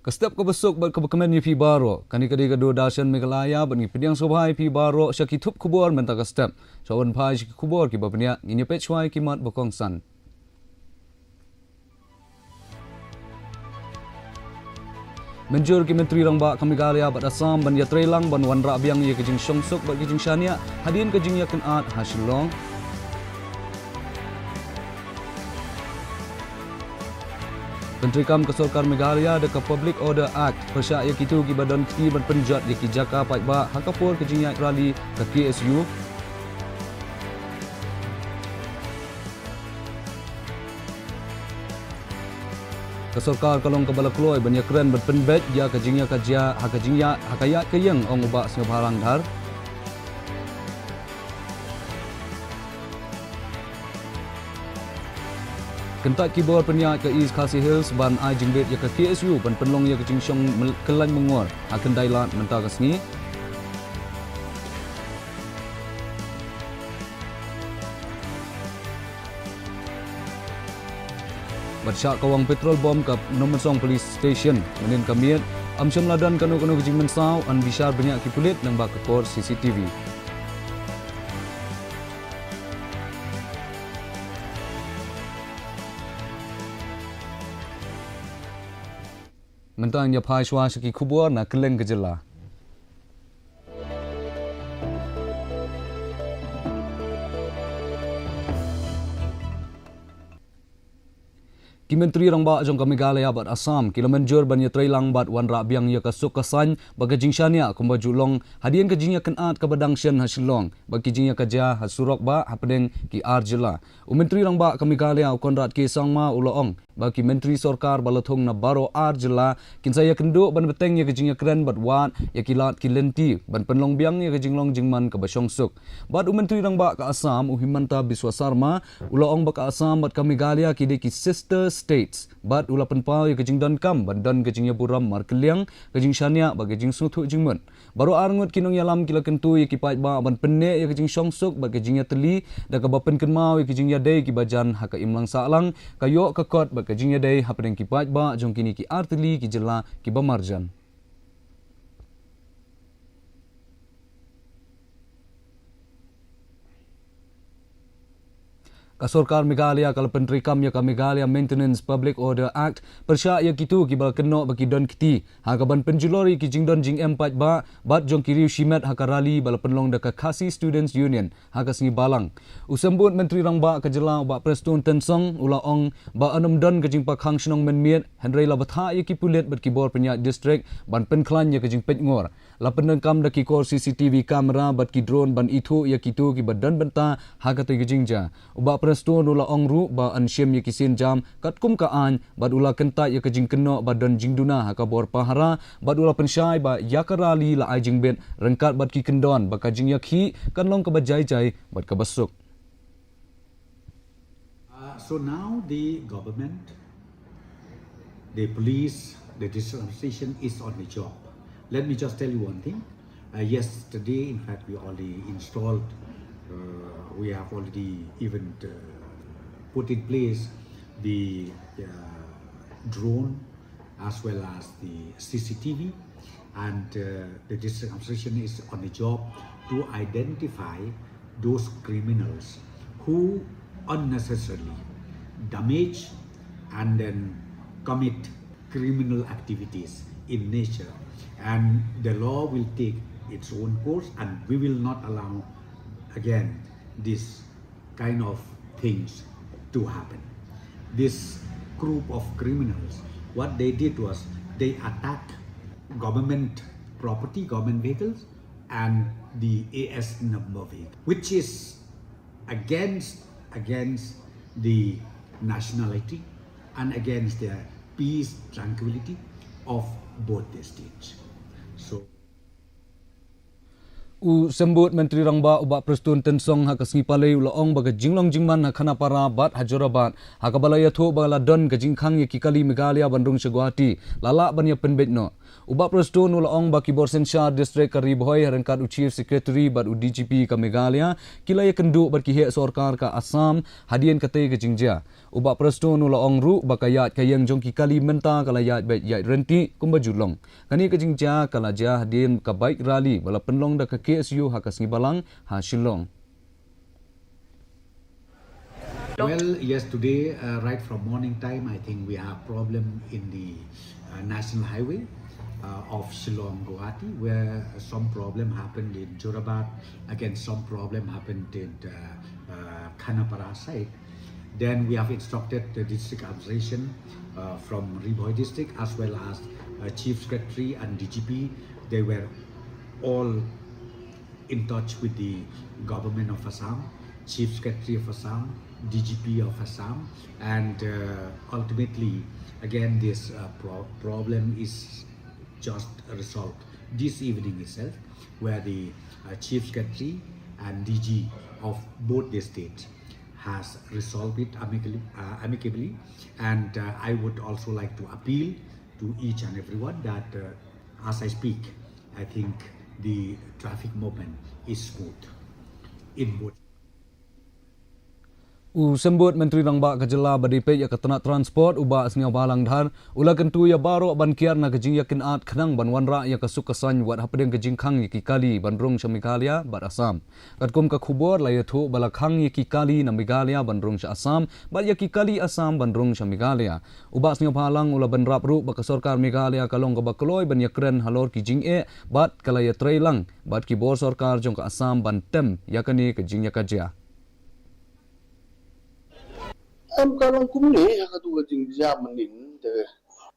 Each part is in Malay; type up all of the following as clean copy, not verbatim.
Kestap ke besok bat kebekemen pi baro kani kadi kedua dasan Meghalaya ban pediang sobhai pi baro syakitup Khubor mentah kestap sawan pai Khubor ki babnia ngini pechwai kimat bokongsan Menjur ki Menteri Rangba Meghalaya bat Assam ban ya trelang ban wanra biang ye kejing songsok bat kejing syania hadin kejing ya kenat hasilong Menteri Kam Kesorkar Meghalaya dekat Public Order Act persyak ya kitu ki badan ki berpenjat ya ki jaka paitba hakapur kejing ya rally ke KSU Kesorkar kalong kebala kloy ban ya keren berpenbet ya kejing ya kajia hakajing ya hakayat ke yang ong ubak sengharang dhar Kentak kibor penyak ke East Khasi Hills ban ai jingbet ya ke KSU ban penlong ya ke jingsyong kelan mengor akan dailat mentah kesni Badsyak kawang petrol bom ke Nomensong Police Station menin kamiat amsyam ladan kanu-kanu ke jing mensau an bisyar banyak ki pulit nang bak kor CCTV Mentang ya pai shwa syaki Khubor na keleng kejela Ki Menteri Rangba jong ka Meghalaya bat Assam kila menjur ban ya trailang bat wan ra biang ya kasuk kasan baga jingshania kumba julong hadian ke jingya kenat ka badang shen hasilong bagi jingya kaja hasurok ba hapdeng ki arjila Menteri Rangba ka Meghalaya konrat ke sangma uloong bagi Menteri Sorkar balathong na baro arjila kinsaya kendo ban beteng ya ke jingya keren bat wat ya kilat kilenti ban penlong biang ya ke jinglong jingman ka basongsuk bat Menteri Rangba ka Assam Himanta Biswa Sarma uloong ba ka Assam bat ka Meghalaya ki de ki sister states bat ula penpau ya kejing dan kam bandan kejing ya buram markeliang kejing syania ba kejing sutu jingmen baru arngut kinong yalam kila kentu ya kipai ba ban penne ya kejing songsuk ba kejing ya teli da ka bapen kenmau ya kejing ya dei ki bajan haka imlang salang kayo kakot ba kejing ya dei hapeng kipai ba jong kini ki arteli ki jela ki bamarjan Kesorkar Meghalaya kala Menteri Kam ya ka Meghalaya Maintenance Public Order Act persyak ya kitu ki bal keno bagi don kiti hakaban penjulori ki jingdon jing M4 ba bat jong kiriu shimet haka rali bal penlong da ka Khasi Students Union haka singi balang usambut Menteri Rangba ka jela ba Preston Tensong ula ong ba anom don ka jing pakhang snong menmiet Henry la batha ya ki pulet bat kibor penyak district ban penklan ya ka jing petngor la penengkam da ki kor CCTV kamera bat ki drone ban itu ya kitu ki badan benta haka te jingja uba Preston ula ongru ba ansyem ya kisin jam kat kum kaan bad ula kentat ya kejing keno badan jingduna haka bor pahara bad ula pensyai ba yakarali la ai jingbet rengkat bad ki kendon ba kajing yakhi kan long ka bajai-jai bad ka basuk So now the government, the police, the district administration is on the job. Let me just tell you one thing. Yesterday, in fact, we already installed we have already even put in place the drone as well as the CCTV, and the district administration is on the job to identify those criminals who unnecessarily damage and then commit criminal activities in nature, and the law will take its own course, and we will not allow again this kind of things to happen. This group of criminals, what they did was they attacked government property, government vehicles, and the AS number vehicle, which is against the nationality and against the peace, tranquility of both the states. So sembut Menteri Rangba ubak Preston Tensong haka singi palai ulaong baga jinglong jingman hakana para bat hajorabat haka balaya tho bala don ka jingkhang ya kikali Meghalaya bandung Guwahati lala ban ya penbet no Ubak Presto nulaong baki Borsensha District Karibhoy harangkat Chief Secretary bat DGP ka Meghalaya kilaya kenduk berkihek sorkar ka Assam hadian kate ke Jingja. Ubak Presto nulaong ru bakayat kayang jongki kali menta kalayat baik yat renti kumba julong. Kani ke Jingja kalaja hadian ka baik rally bala penlong da ka KSU hakas ngibalang ha Shillong. Well, yes, today, right from morning time, I think we have problem in the national highway of Shillong Guwahati, where some problem happened in Jorabat, again some problem happened in Khanapara side. Then we have instructed the district administration from Ribhoi district as well as Chief Secretary and DGP. They were all in touch with the government of Assam, Chief Secretary of Assam, DGP of Assam, and ultimately again this problem is just resolved this evening itself, where the Chief Secretary and DG of both the states has resolved it amicably, and I would also like to appeal to each and everyone that as I speak, I think the traffic movement is smooth in both. Sembut Menteri Rangba Kejela Badipet ya ketena transport uba asnya balang dhar ula kentu ya baro ban kiar na kejing yakin at khnang ban wanra ya kasuk kasan wat hapdeng kejing khang yaki kali ban rong sha Meghalaya bat Assam katkum ka Khubor la yathu bala khang yaki kali na Meghalaya ban rong sha Assam bat yaki kali Assam ban rong sha Meghalaya uba asnya balang ula ban rap ru ba sorkar Meghalaya kalong ka bakloi ban yakren halor kejing bat kala ya trailang bat ki bor sorkar jong ka Assam ban tem yakani kejing yakajia. Kalau kumuli hakatu jing jamanin de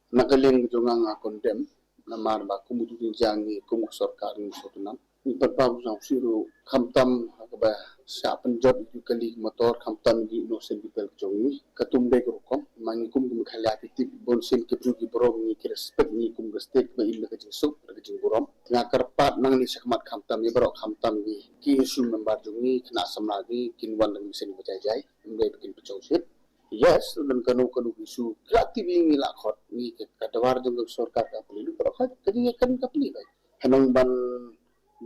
nagaling jongang kondem namar ba kumutu jangi kumuk sarkar ni sotunam ni perpabu sang siru khamtam ba sa panjab ju kali motor khamtam gi innocent people jongi katum de rokom mangi kum khala tip bonsin ke pru gi borom ni ke respect ni kum state ba illa ke suk ke jing borom ngakar pat nang ni sakmat khamtam ni borok khamtam gi ki isu member jongi kena samlagi kinwan nang mesin bajai mbe bikin pecongsit. Yes, dan kanu isu kreatif ini lakot ni kadawar jeng sorkar kapli lu berkat kini kan kapli baik. Hanong ban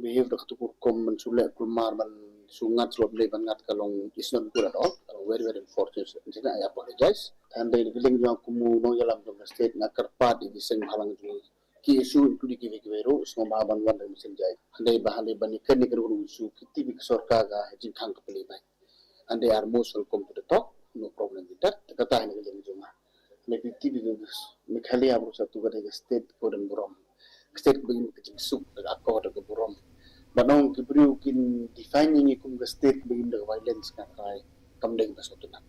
behave dak tukur kom mensulek kulmar ban sungat slot le ban ngat kalong is not good at all. Very very unfortunate. Jadi I apologize. And then giling yang kumu no jalan jeng state nak kerpat di seng halang jeng ki isu itu di kiwero semua ban wan dan mesin jai. Andai bahale ban ikan ni kanu isu kiti sorkar ga jeng khang kapli baik. And they are most welcome to the talk. No problem with that. Kata ini jadi cuma. Lebih tinggi dengan Meghalaya berusaha tu pada state kodan buram. State begini kecil sub dengan akor dengan buram. Banong kibru kin define ini kum ke state begini dengan violence kan kai kamdeng pasal nak.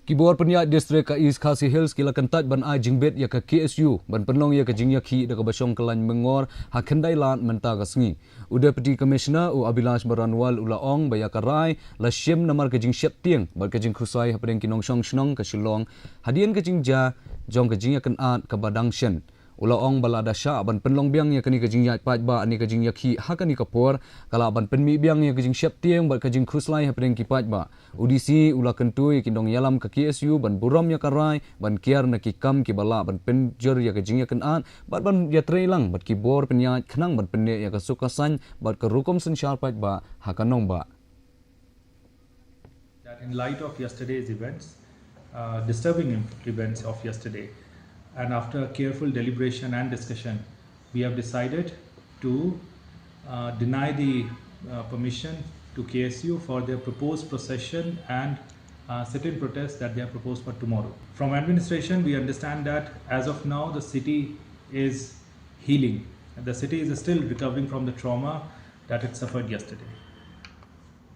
Kibor penyak distrik ka East Khasi Hills kila kentat ban ai jingbet ya ka KSU ban penlong ya ka jingyaki da ka basong kelan mengor ha kendai lan menta ka sngi uda peti commissioner u Abilash Baranwal ulaong baya ka rai la shim namar ka jing shep tieng bar ka jing khusai ha pedeng kinong shong shnong ka Shillong hadian ka jingja jong ka jingya kan at ka badang shen ulaong bala da sha ban penlong biang ya kani ka jingya pat ba ani ka jingyaki ha kani ka por kala ban penmi biang ya ka jing shep tieng bar ka jing khuslai ha pedeng ki pat ba UDC ula kentui kindong yalam ke KSU ban buram ya karai ban kiar na ki kam ki bala ban penjer ya ke jingya kenaan ban ya trailang bat ki bor penyat khnang ban penne ya ke sukasan bat ke rukom sen sharpat ba hakanong ba. That in light of yesterday's events, disturbing events of yesterday, and after careful deliberation and discussion, we have decided to deny the permission to KSU for their proposed procession and sit-in protest that they have proposed for tomorrow. From administration, we understand that as of now, the city is healing. The city is still recovering from the trauma that it suffered yesterday.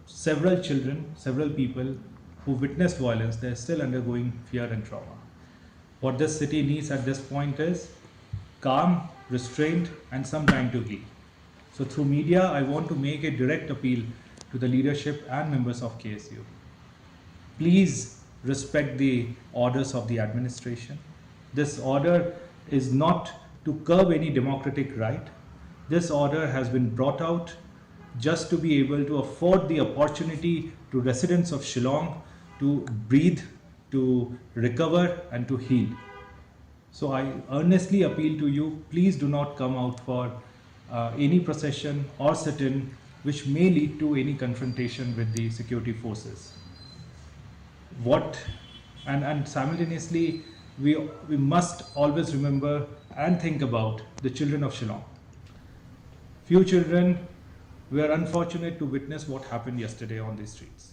Several children, several people who witnessed violence, they are still undergoing fear and trauma. What this city needs at this point is calm, restraint, and some time to heal. So through media, I want to make a direct appeal to the leadership and members of KSU. Please respect the orders of the administration. This order is not to curb any democratic right. This order has been brought out just to be able to afford the opportunity to residents of Shillong to breathe, to recover and to heal. So I earnestly appeal to you, please do not come out for any procession or sit-in which may lead to any confrontation with the security forces. And simultaneously we must always remember and think about the children of Shillong. Few children were unfortunate to witness what happened yesterday on the streets.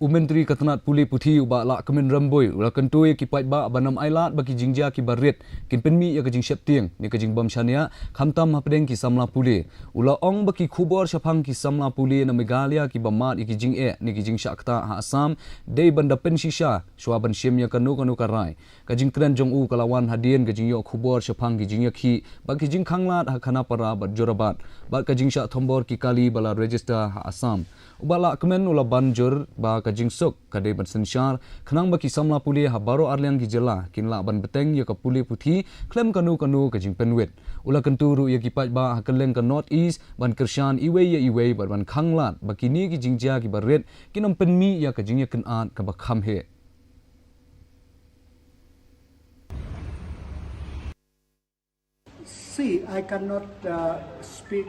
Menteri Ketenat Puli Puthi uba la kemen ramboi ula kentui ki pait ba banam ailat bagi jingja ki barit kin penmi ya kajing septieng ni kajing bam shania khamtam hapdeng ki samla puli ula ong baki khubor shapang ki samla puli na Meghalaya ki bamat ki jing ni ki jing shakta ha Assam dei banda pensisha shwa ban shem ya kanu karai kajing kren jong u kalawan hadien kajing yo khubor shapang ki jing ki bagi jing khanglat ha khana para bat jorabat bat kajing sha thombor ki kali bala register ha Assam uba la kemen ula banjur ba kajing sok kadai ban sensyar khnang baki samla puli ha baro arliang ki jela kinla ban beteng ya ka puli puthi klem kanu kajing penwet ula kenturu ya ki pat ba ha keleng ka north east ban kershan iwei ban khanglat baki ni ki jingja ki baret kinam penmi ya kajing ya kenat ka bakham he. See, I cannot speak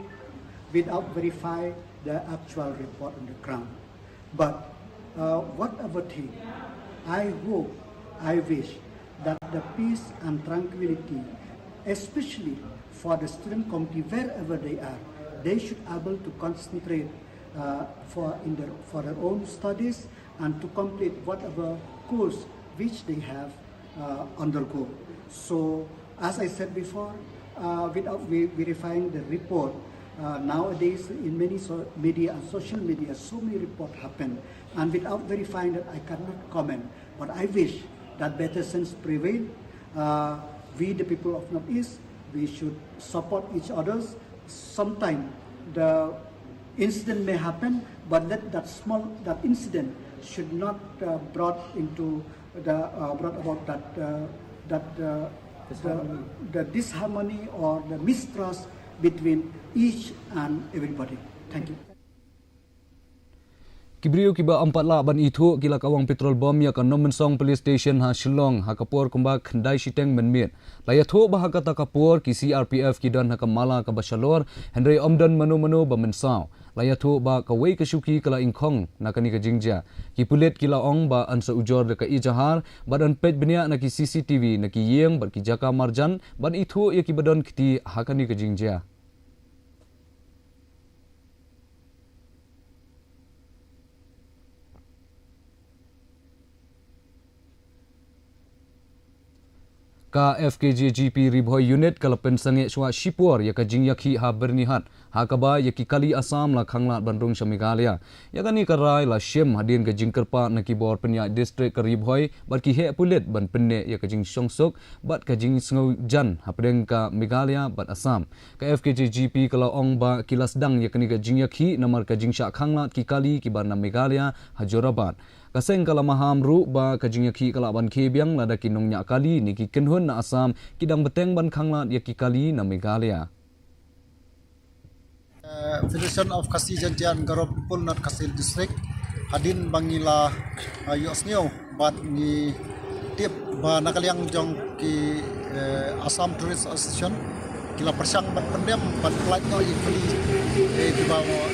without verify the actual report on the ground. But whatever thing, I hope, I wish that the peace and tranquility, especially for the student community wherever they are, they should be able to concentrate for their own studies and to complete whatever course which they have undergo. So, as I said before, without verifying the report, nowadays in many media and social media, so many reports happen, and without verifying that, I cannot comment. But I wish that better sense prevail. We, the people of Northeast, we should support each other. Sometimes the incident may happen, but that incident should not brought about the disharmony or the mistrust between each and everybody. Thank you. Kibriu kiba 4 la ban ithu kila kawang petrol bom ya kan nomensong police station ha Shillong ha kapor kumba khandai siteng menmit la ya tho ba ha kata kapor ki CRPF ki dan ha kamala ka basalor henry omdan manu ba mensau la ya tho ba ka wei ka shuki kala ingkhong na kani ka jingja ki pulet kila ong ba ansa ujor de ka ijahar badan pej benia na ki CCTV na ki yeng ba ki jaka marjan ban ithu ya ki badan kiti ha kani ka jingja. Ka FKJ GP Ribhoi Unit kalapen sange shwa Shipor ya ka jingyakhi ha bernihat ha kaba ya ki kali Assam la khanglat bandung Meghalaya ya kani karai la shem hadin ka jingkerpa na ki bor penya district ka Ribhoi bar ki he pulet ban penne ya ka jing songsok bat ka jing sngo jan ha pedeng ka Meghalaya bat Assam ka FKJ GP kala ong ba kilas dang ya kani ka jingyakhi namar ka jingsha khanglat ki kali ki ban na Meghalaya ha Jorabat kaseng kala maham ru ba kajing yakhi kala ban kebiang lada kinong nya kali ni ki kenhun na Assam kidang beteng ban khanglat yakhi kali na Meghalaya. Federation of Kasi Jantian Garop Pulnat Kasil District hadin bangila yosnyo bat ni tip ba nakaliang jong ki Assam Tourist Association kila persang bat pendem bat flight no ikli di bawah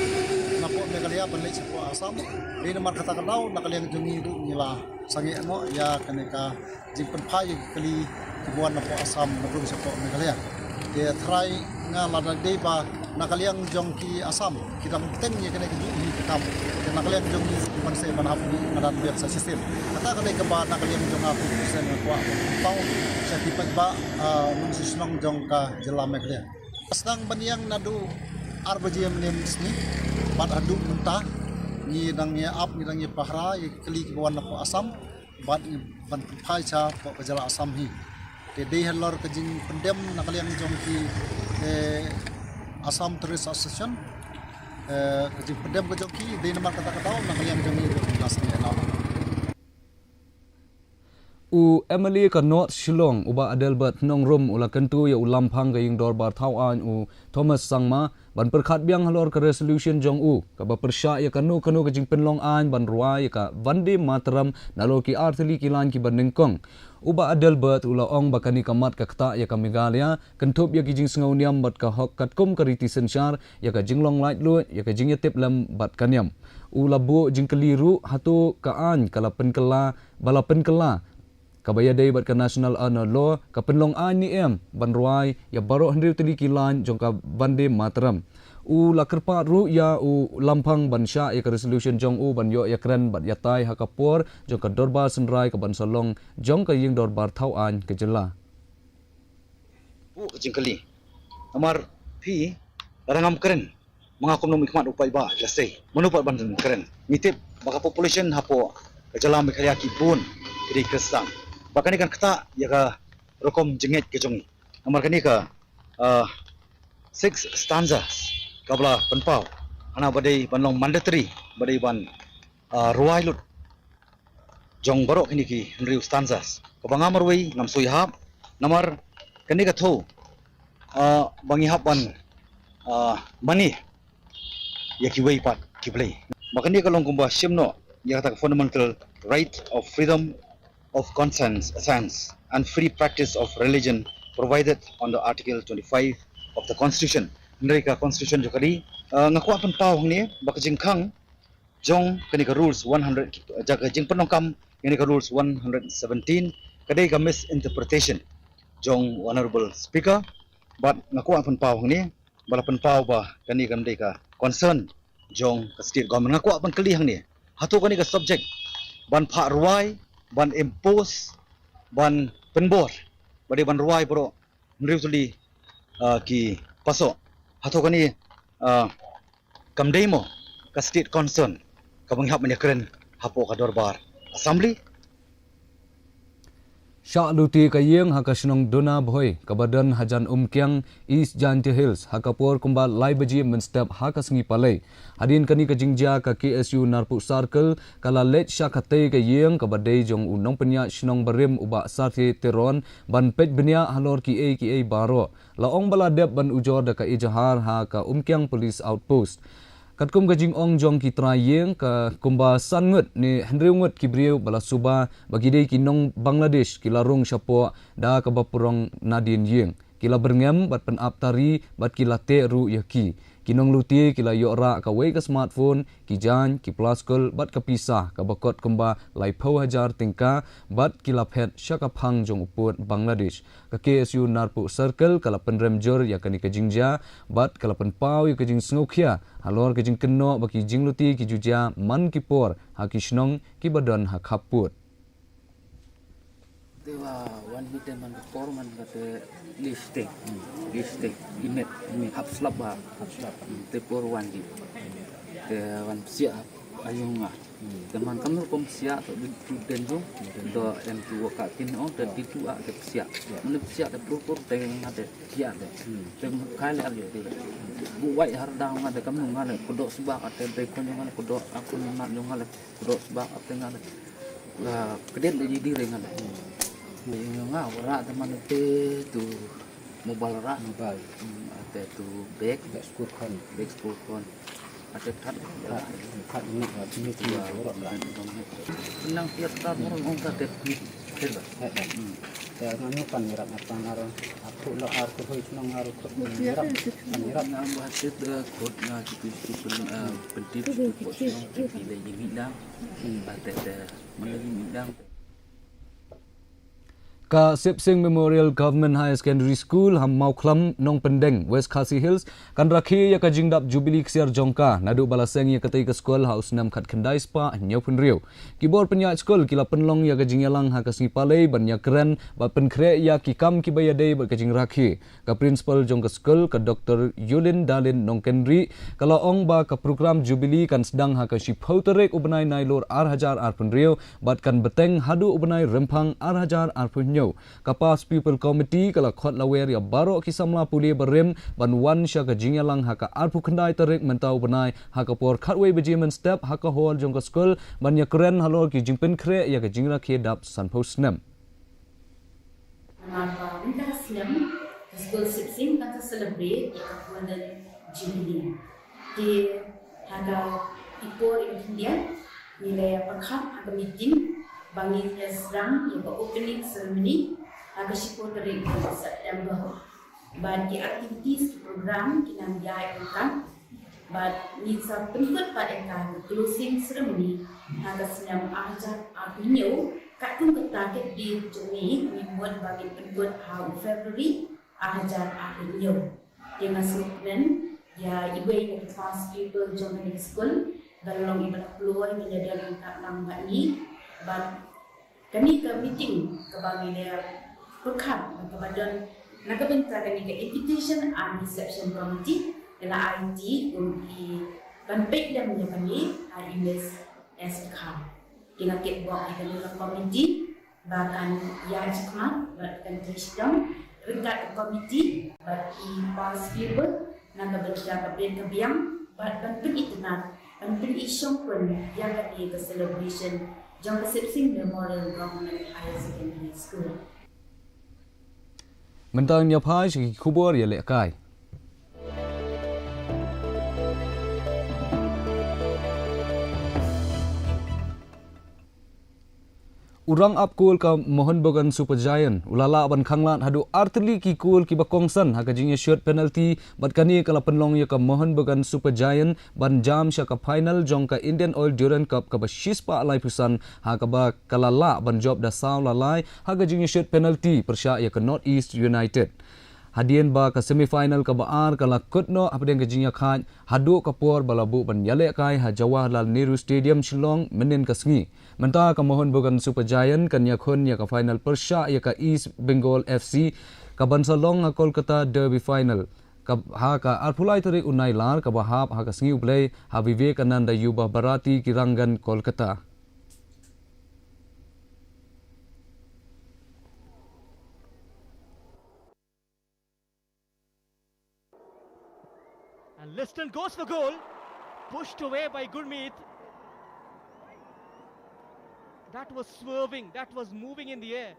napo Meghalaya ban leci po Assam di nomor kata kadau nakaliang jongi du nila sangi ngo ya kaneka jingpen phai kali kebuan napo Assam nabung sepo Meghalaya dia try nga lada deba nakaliang jongki Assam kita teng ye kena ni kitam dan nakaliang jongi man se manap ni ngadan biasa sistem kata kena ke ba nakaliang jong aku sen ko tau sa tipat ba mun sisnong jongka jela Meghalaya sedang baniang nadu arbajiem nem sni bat adu mentah ni dang ye up ni dang ye pahra ye kali ke bawan napo Assam bat ban phai cha po jela Assam hi te dei halor ke jing pendem nakaliang jongki Assam Tourist Association ke jing pendem ke jongki dei nama kata-kata nakaliang jongi lasang ya lawa U Emily ka North Shillong uba Adelbert Nongrum ula kentu ya ulam phang ga ying dor bar thau an u Thomas Sangma ban perkhat biang halor ka resolution jong u ka ba persya ya kanu ka jing penlong an ban ruai ka Vande Mataram nalo ki arthli ki lan ki ban ningkong uba adal bat ula ong bakani kamat ka kta ya ka Meghalaya kentup ya kijing sengau niam bat ka hok katkum ka riti sensyar ya ka jinglong light lu ya ka jingya tip lam bat kaniam ula bu jing keliru hatu kaan kala penkela bala penkela kabaya day bat ka national honor law ka penlong an ni ban ruai ya baro hendri tili kilan jong ka bande matram la kerpa ru ya lampang bansha ya ka resolution jong ban yo ya kren bat ya tai ha kapor jong ka dorbar senrai ka ban salong jong ka ying dorbar thau an ke jela jingkali amar pi rangam keren mengakum nom ikmat upai ba jasai menupat bandan keren mitip baka population hapo jalam Meghalaya ki pun kiri kristang bakani kan kata ya ka rokom jenget ke jongi amar kani ka 6 stanzas kabla penpau ana badai banlong mandatory badai ban ruai lut jong barok kini ki henriu stanzas kabangamar wei ngam suihap namar kani ka tho bangi hapan money ya ki wei pat ki play makani ka long kumba shimno ya kata fundamental right of freedom of conscience and free practice of religion provided under Article 25 of the Constitution. Mereka Constitution jokali ngakuat pentau ni baka jingkang jong kani ka rules 100 jaga jing penongkam kani ka rules 117 kadai ka misinterpretation jong honorable speaker but ngakuat pentau ni bala pentau ba kani ka mereka concern jong ka state government ngakuat pen kelihang ni hatu kani ka subject ban pak ruai ban impose ban penbor bade ban ruai bro mriusuli ki paso hato kani kamdemo ka state concern ka banghap menyakren hapo ka dorbar assembly Syak luti kayeng haka sinong dona boy kabadan hajan umkyang East Janti Hills hakapor kumba lai baji menstep haka sengi palai hadin kani ka jingja ka KSU Narpu Circle kala let syakate kayeng kabadai jong unong penya sinong barim uba sarti teron ban pet benya halor ki a baro laong baladep ban ujor da ka ijahar ha ka umkyang police outpost katkum gajing ong jong ki trayeng ka kumba sangut ni hendriungut kibriu bala suba bagi dei kinong Bangladesh kilarung syapo da ka bapurong nadin yeng kila berngem bat pen aptari bat kila te ru yaki kinong luti kila yora ka wei ka smartphone ki jan ki plaskul bat ka pisah ka bakot kumba lai pau hajar tingka bat kila phet syaka phang jong uput Bangladesh ka KSU Narpu Circle kala penrem jor ya kani ka jingja bat kala pen pau ya ka jing sngokhia halor ka jing kenno baki jing luti ki juja man ki por ha ki shnong ki badan ha khaput Dewa wan hite man korman kate listing imet hap slap te por wan di te wan sia ayunga teman kamu kom sia to den jo do em tu ka tin on te ditu a ke sia men sia te por te ngate sia te kale ar de bu wai har dang ngate kamu ngale kodok sebab ate be kon ngale kodok aku nak ngale kodok sebab ate ngale la kedet le di ngale nga wala teman tu mobile rat mobile ada tu bag school con ada kat ini tu orang nang tiap tahun orang kata terba ya nganu kan mirat apa naro aku lo aku hoy nang haru mirat nang basit kod na kitu pentip kod ile midang ada melagi midang ka Sipsing Memorial Government High Secondary School ham Mauklam Nong Pendeng West Khasi Hills kan rakhi ya ka jingdap Jubilee Ksiar Jongka nadu balaseng ya katai ka school house nam khat khandai spa nyopun riu kibor penya school kila penlong ya ka jingyalang ha ka sipalei ban ya keren ba penkhre ya ki kam ki bayadei ba ka jing rakhi ka principal jong ka school ka Dr Yulin Dalin Nong Kendri kala ong ba ka program Jubilee kan sedang ha ka shiphoterek ubnai nailor arhajar arpun riu bat kan beteng hadu ubnai rempang arhajar arpun kapas people committee kala khot lawer ya baro kisamla puli barim ban wan sha ka jingyalang ha ka arpu khandai tarik mentau banai ha ka por khatwei bejimen step ha ka hol jong ka school ban ya kren halor ki jingpen khre ya ka jingra khe dap sanpho snem Winter Slam, the school Sipsing kan celebrate Golden Jubilee. Di haga ipor Indian nilai perkham haga meeting bangin Islam yang opening ceremony agak sipo dari September. But the activities program kinang diadakan, but ni sa penukut pada closing ceremony agak senam ajar akhirnya katun ketarget di Juni membuat bagi penukut Februari ajar akhirnya dengan sebabkan ya ibu yang fast people join school dalam ibadah keluar menjadi lengkap lambat ni, but kami ke meeting ke bagi dia pekan kepada nagabenta kami ke invitation and reception committee dengan IT untuk banpek dan kami imes SK dengan kitbok di dalam committee bahkan ya cekmat bahkan tisdom ringkat committee bagi past people nagabenta kebiang but banpek itu nak banpek isyong pun yang kami ke celebration jam persepsi Memorial Government Higher Secondary School. Mentang nyapai segi Khubor ya lekai. Urang up kul ka mohon bogan super giant ulala ban khanglan hadu artli ki kul ki bakongsan ha ka jingya shot penalty bat kani kala penlong ya ka mohon bogan super giant ban jam sha ka final jong ka Indian Oil Durant Cup ka ba shispa alai pusan ha ka ba kala la ban job da saw lalai ha ka jingya shot penalty persya ya ka North East United. Hadian ba ka semifinal ka baar kala kutno apden ka jingya khan hadu ka por balabu ban yale kai ha Jawaharlal Nehru Stadium Shillong menin ka sngi menta ka mohon bogan super giant kan ya khon ya ka final persya ya ka East Bengal FC ka bansalong ha Kolkata derby final ka ha ka arpulai tari unai lar ka bahap ha ka sngi uplay ha Vivekananda Yuba Bharati Kirangan Kolkata. And Liston goes for goal, pushed away by Gurmeet. That was swerving, that was moving in the air.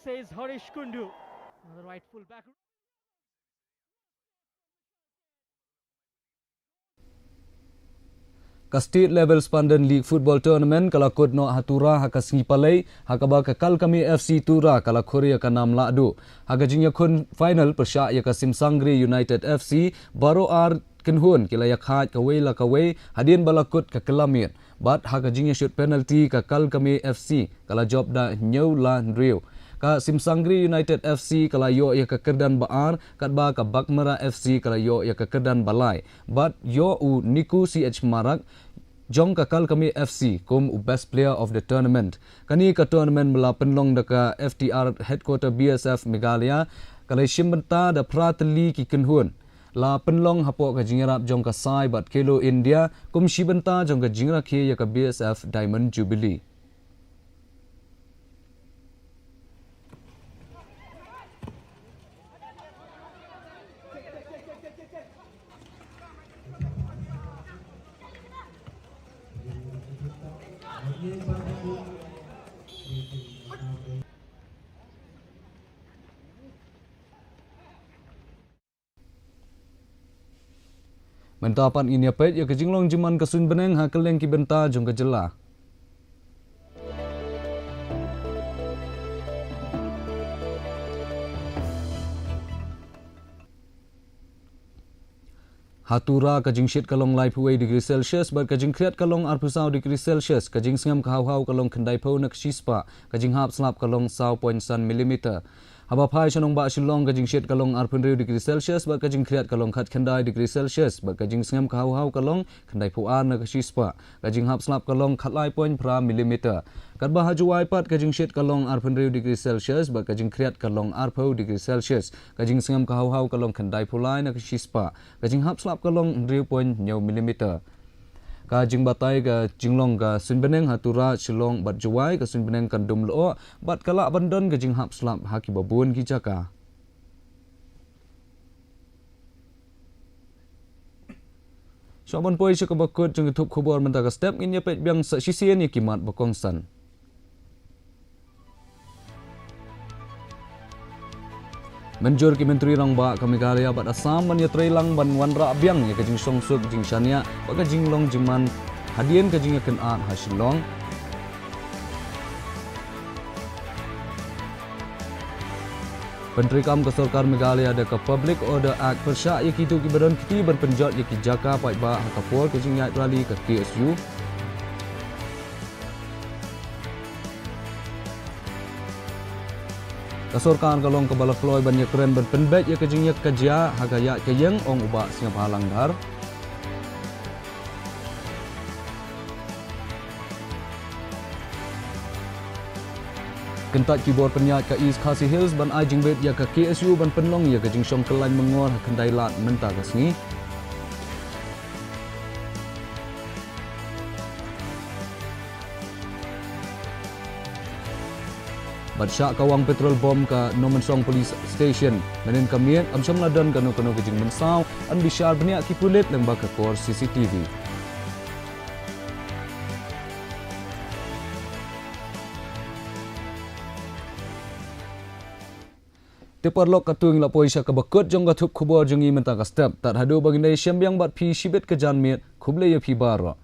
Says Harish Kundu. Another right full back. Ka state level Spandan League Football Tournament kala kodno hatura haka snipalai haka ba kal kami FC Tura kala Korea ka nam ladu haka jingya kun final persya ya ka Simsangri United FC baro ar kenhun kila ya khat ka wei la ka wei hadien balakut ka kelamit bat haka jingya shoot penalty ka kal kami FC kala job da nyau la nriu ka Simsangri United FC kala yo ya ka Kerdan Baar kat ba ka Bakmara FC kala yo ya ka Kerdan Balai but yo u Niku CH Marak jong ka kal kami FC kum u best player of the tournament kani ka tournament mela penlong da ka FTR headquarter BSF Meghalaya kala shimbenta da pratli ki kenhun la penlong hapo ka jingrap jong ka sai bat kelo India kum shibenta jong ka jingra khe ya ka BSF Diamond Jubilee. Mentapan ini apa ya kejinglong jiman kesun beneng ha keleng ki benta jong kejela. Hatura kajing shit kalong live away degree Celsius bar kajing kreat kalong arpusau degree Celsius kajing sengam kahau kalong kendai pau nak shispa kajing hap slap kalong 0.1 mm. Haba phai chanong ba shilong kajing shit kalong arpun degree Celsius bar kajing kreat kalong khat kendai degree Celsius bar kajing sengam kahau kalong kendai pau ar nak shispa kajing hap slap kalong khatlai point pra mm. Kadba hajuai pat kajing shit kalong arpun degree Celsius bar kajing kreat kalong arpau degree Celsius kajing sengam kahau kalong kendai pulai nak shispa kajing hap slap kalong 0.9 mm. Ka jing batai ka jinglong ka sunbeneng hatura shilong bat juai ka sunbeneng kan dum lo bat kala bandon ka jing hap slap haki babun ki jaka. Soban poi se ka bakut jung thup khubor menta ka step in ya pet biang sa sisian ni kimat bakongsan. Menjur ki menteri rang ba ka Meghalaya bat Assam ban ya trai lang ban wan ra biang ya ka jing songsuk jing shania ba ka jing long jiman hadian ke jingya kenat hasilong. Menteri Kam ke Sarkar Meghalaya ada ke Public Order Act persyak ia kitu ki badan kiti berpenjat ia ki jaka pai ba Khubor ke jingya rally ke KSU. Kasorkan kalong kebala kloy banyak keren berpenbet ia ke jingya kerja hagaya ke yang ong ubak singa pahalang dar. Kentat Khubor penyat ke East Khasi Hills ban ajing bet ya ke KSU ban penlong ya ke jingsong kelai mengor kendai lat mentah ke sengi. Bat syak kawang petrol bom ke Nomensong Police Station menin kamian amsyam ladan kanu-kanu ke jing mensau an bisyar beniak ki pulit lembak ke kor CCTV. Teparlok katuing la poisha ka bakut jong gatup Khubor jongi mentang ka step tat hadu baginai syambiang bat pi shibet ke janmit khuble ya pi bar.